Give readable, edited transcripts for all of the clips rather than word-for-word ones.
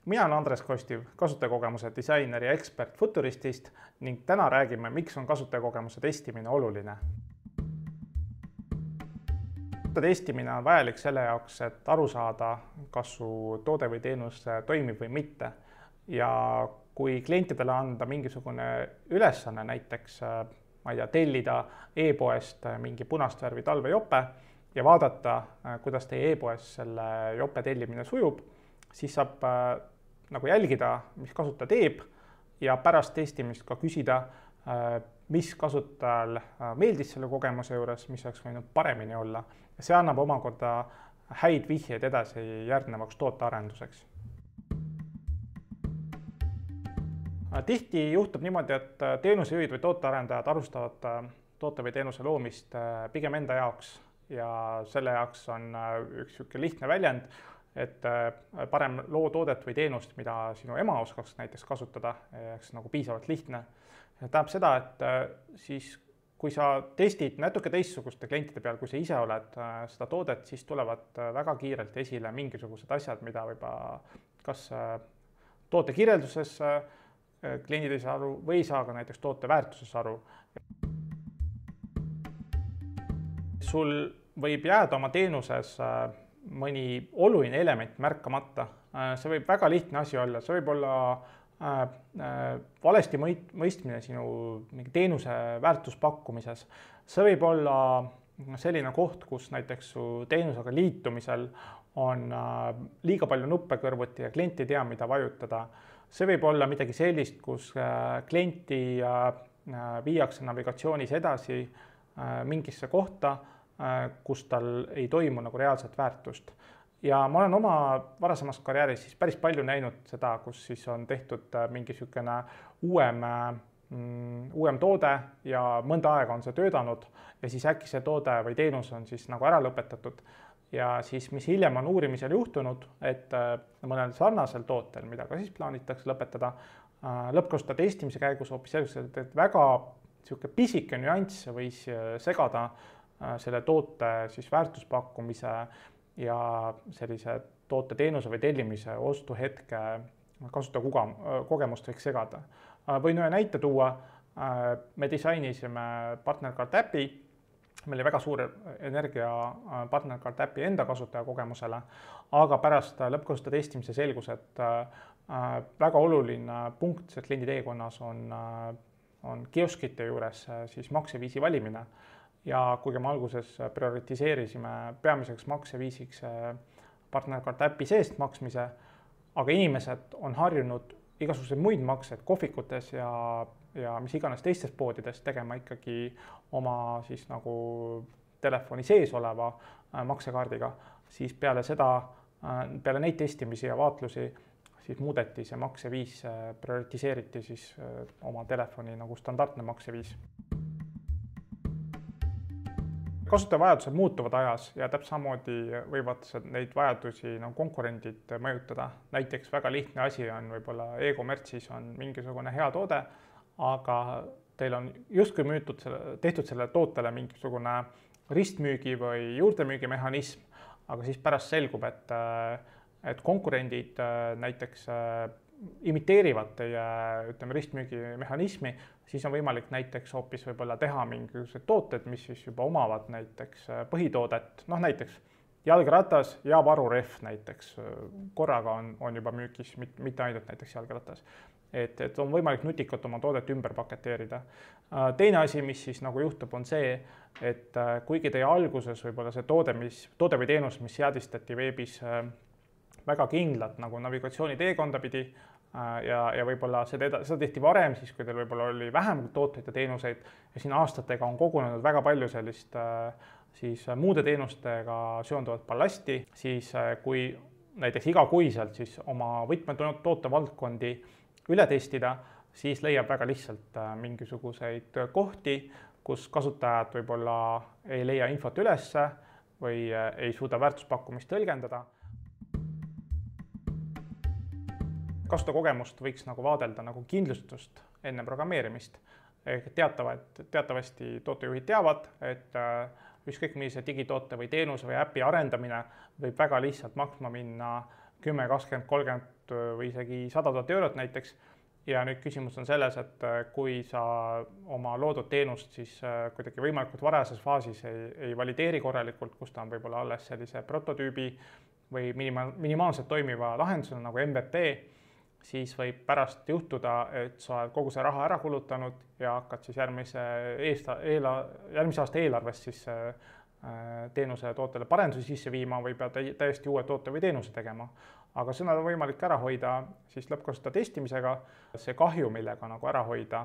Mina olen Andres Kostiv, kasutajakogemuse disainer ja ekspert Futuristist ning täna räägime, miks on kasutajakogemuse testimine oluline. Testimine on vajalik selle jaoks, et aru saada, kas su toode või teenus toimib või mitte. Ja kui klientidele anda mingisugune ülesanne, näiteks tellida e-poest mingi punast värvi talvejope ja vaadata, kuidas teie e-poes selle jope tellimine sujub, siis saab jälgida, mis kasutaja teeb ja pärast testimist ka küsida, mis kasutajal meeldis selle kogemuse juures, mis oleks võinud paremini olla. Ja see annab omakorda häid vihjeid edasi järgnevaks tootearenduseks. Tihti juhtub niimoodi, et teenusejuhid või tootearendajad alustavad toote või teenuse loomist pigem enda jaoks ja selle jaoks on üks lihtne väljend, et parem loo toodet või teenust, mida sinu ema oskaks näiteks kasutada, eks piisavalt lihtne. Tähendab seda, et siis kui sa testid natuke teistsuguste klientide peal, kui sa ise oled seda toodet, siis tulevad väga kiirelt esile mingisugused asjad, mida võib-olla kas toote kirjelduses kliendid ei saa aru või ei saa ka näiteks toote väärtuses aru. Sul võib jääda oma teenuses mõni oluline element märkamata. See võib väga lihtne asi olla, see võib olla valesti mõistmine sinu teenuse väärtuspakkumises. See võib olla selline koht, kus näiteks su teenusega liitumisel on liiga palju nuppe kõrvuti ja klient ei tea, mida vajutada. See võib olla midagi sellist, kus klienti viiakse navigatsioonis edasi mingisse kohta, kus tal ei toimu reaalset väärtust. Ja ma olen oma varasemas karjääris siis päris palju näinud seda, kus siis on tehtud mingisugune uuem toode ja mõnda aega on see töötanud ja siis äkki see toode või teenus on siis ära lõpetatud. Ja siis, mis hiljem on uurimisel juhtunud, et mõnel sarnasel tootel, mida ka siis plaanitakse lõpetada, lõppkasutajate testimise käigus hoopis selliselt, et väga pisike nüanss võis segada selle toote siis väärtuspakkumise ja sellise toote teenuse või tellimise ostuhetke kasutajakogemust võiks segada. Võin ühe näite tuua, me disainisime PartnerCard-äpi, meil oli väga suur energia PartnerCard-äpi enda kasutajakogemusele, aga pärast lõppkasutajate testimise selgus, et väga oluline punkt kliendi teekonnas on kioskite juures siis makseviisi valimine. Ja kuigi me alguses prioritiseerisime peamiseks makseviisiks PartnerCard-äpi seest maksmise, aga inimesed on harjunud igasuguseid muid makseid kohvikutes ja mis iganes teistes poodides tegema ikkagi oma siis telefoni sees oleva maksekaardiga, siis peale neid testimisi ja vaatlusi siis muudeti see makseviis, prioritiseeriti siis oma telefoni standardne makseviis. Kasutajavajadused muutuvad ajas ja täpselt samamoodi võivad neid vajadusi konkurendid mõjutada. Näiteks väga lihtne asi on võib-olla e-kommertsis on mingisugune hea toode, aga teil on justkui tehtud selle tootele mingisugune ristmüügi või juurdemüügimehhanism, aga siis pärast selgub, et konkurendid näiteks imiteerivad teie ristmüügimehhanismi, siis on võimalik näiteks hoopis võib-olla teha mingisugused tooted, mis siis juba omavad näiteks põhitoodet, näiteks jalgratas ja varurehv näiteks korraga on juba müügis, mitte ainult näiteks jalgratas. Et on võimalik nutikalt oma toodet ümber paketeerida. Teine asi, mis siis juhtub, on see, et kuigi teie alguses võib-olla see toode või teenus, mis seadistati veebis väga kindlalt navigatsiooni teekonda pidi ja võib-olla seda tehti varem, siis kui teil võib-olla oli vähem tooteid ja teenuseid ja siin aastatega on kogunenud väga palju sellist siis muude teenustega seonduvat ballasti, siis kui näiteks igakuiselt siis oma võtmetoote valdkondi üle testida, siis leiab väga lihtsalt mingisuguseid kohti, kus kasutajad võib-olla ei leia infot ülesse või ei suuda väärtuspakkumist tõlgendada. Kasutajakogemust võiks vaadelda kindlustust enne programmeerimist. Teatavasti tootejuhid teavad, et ükskõik millise digitoote või teenuse või äpi arendamine võib väga lihtsalt maksma minna 10, 20, 30 000 või isegi 100 000 eurot näiteks. Ja nüüd küsimus on selles, et kui sa oma loodud teenust siis kuidagi võimalikult varajases faasis ei valideeri korralikult, kus ta on võib-olla alles sellise prototüübi või minimaalselt toimiva lahendusena nagu MVP, siis võib pärast juhtuda, et sa oled kogu see raha ära kulutanud ja hakkad siis järgmise aasta eelarvest siis teenuse tootele parendusi sisse viima või pead täiesti uue toote või teenuse tegema. Aga seda on võimalik ära hoida siis lõppkasutajate testimisega. See kahju, millega nagu ära hoida,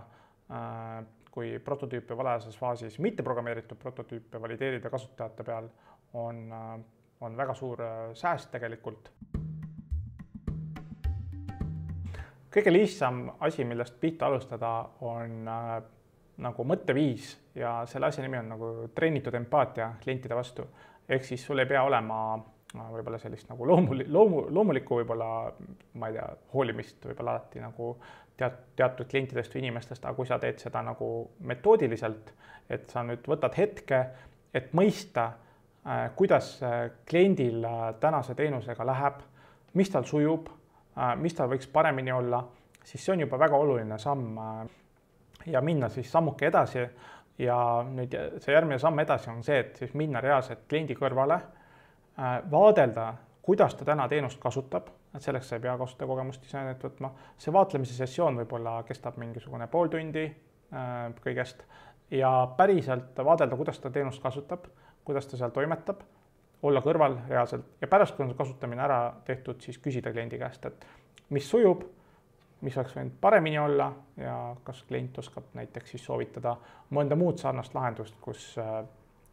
kui prototüüpe varajases faasis mitte programmeeritud prototüüpe valideerida kasutajate peal, on väga suur sääst tegelikult. Kõige lihtsam asi, millest pihta alustada, on nagu mõtteviis ja selle asja nimi on nagu treenitud empaatia klientide vastu. Ehk siis sul ei pea olema võib-olla sellist nagu loomulikku võib-olla, ma ei tea, hoolimist võib-olla alati nagu teatud klientidest või inimestest, aga kui sa teed seda nagu metoodiliselt, et sa nüüd võtad hetke, et mõista, kuidas kliendil tänase teenusega läheb, mis tal sujub, mis tal võiks paremini olla, siis see on juba väga oluline samm ja minna siis sammuke edasi. Ja nüüd see järgmine samm edasi on see, et siis minna reaalselt kliendi kõrvale, vaadelda, kuidas ta täna teenust kasutab, et selleks sa ei pea kasutajakogemust disainet võtma. See vaatlemise sessioon võib-olla kestab mingisugune pool tundi kõigest ja päriselt vaadelda, kuidas ta teenust kasutab, kuidas ta seal toimetab, olla kõrval reaalselt ja pärast, kui on kasutamine ära tehtud, siis küsida kliendi käest, et mis sujub, mis oleks võinud paremini olla ja kas klient oskab näiteks siis soovitada mõnda muud sarnast lahendust, kus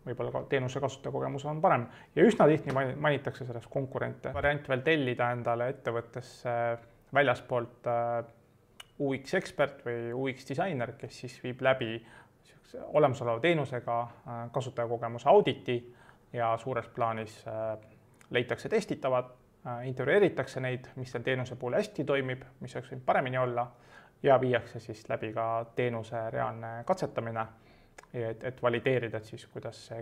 võib-olla teenuse kasutajakogemus on parem ja üsna tihti mainitakse sellest konkurente. Variant veel tellida endale ettevõttesse väljaspoolt UX ekspert või UX disainer, kes siis viib läbi olemasoleva teenusega kasutajakogemuse auditi ja suures plaanis leitakse testitavad, intervjueeritakse neid, mis seal teenuse puhul hästi toimib, mis oleks võinud paremini olla ja viiakse siis läbi ka teenuse reaalne katsetamine, et valideerida siis, kuidas see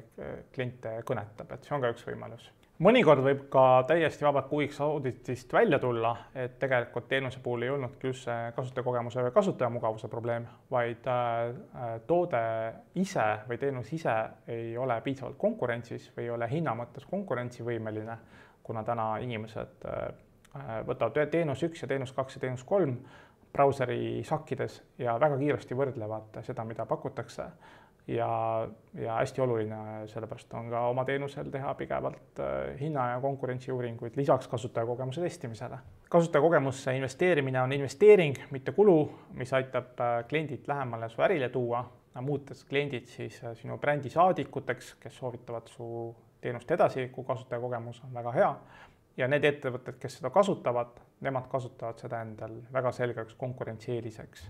kliente kõnetab, et see on ka üks võimalus. Mõnikord võib ka täiesti vabalt UX auditist välja tulla, et tegelikult teenuse puhul ei olnudki just kasutajakogemuse või kasutajamugavuse probleem, vaid toode ise või teenus ise ei ole piisavalt konkurentsis või ei ole hinna mõttes konkurentsivõimeline, kuna täna inimesed võtavad teenus 1 ja teenus 2 ja teenus 3 brauseri sakkides ja väga kiiresti võrdlevad seda, mida pakutakse. Ja hästi oluline sellepärast on ka oma teenusel teha pigevalt hinna- ja konkurentsiuuringuid lisaks kasutajakogemuse testimisele. Kasutajakogemusse investeerimine on investeering, mitte kulu, mis aitab kliendid lähemale su ärile tuua, muutes kliendid siis sinu brändi saadikuteks, kes soovitavad su teenust edasi, kui kasutajakogemus on väga hea. Ja need ettevõtted, kes seda kasutavad, nemad kasutavad seda endal väga selgeks konkurentsieeliseks.